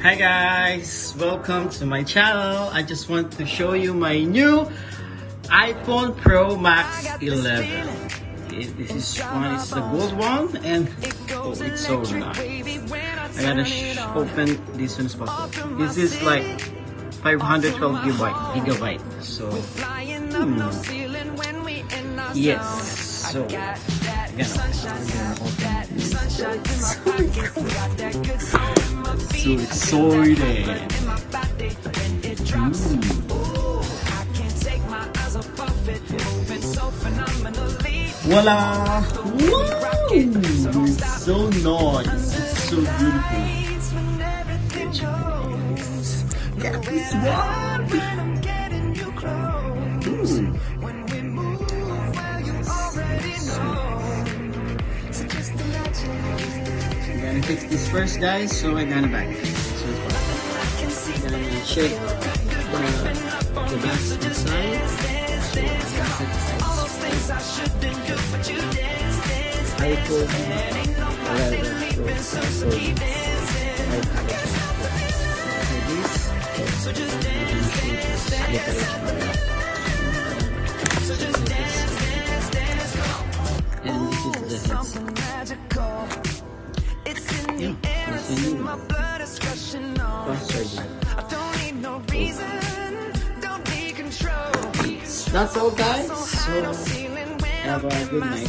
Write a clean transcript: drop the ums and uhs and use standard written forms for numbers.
Hi guys, welcome to my channel. I just want to show you my new iPhone Pro Max 11. This is one, it's the gold one, and oh, it's so nice. I gotta open this one as possible. This is like 512 gigabyte. So yes, so I'm gonna open this. So excited. Voila! Wow! It's so nice. It's so beautiful. Get this one! I'm gonna fix this first, guys, so I'm gonna back. I'm gonna check the glass inside. iPhone 11 Pro. So and this is the headset. Yeah, it's a new one. Fast charging. That's all, guys. So have a good night.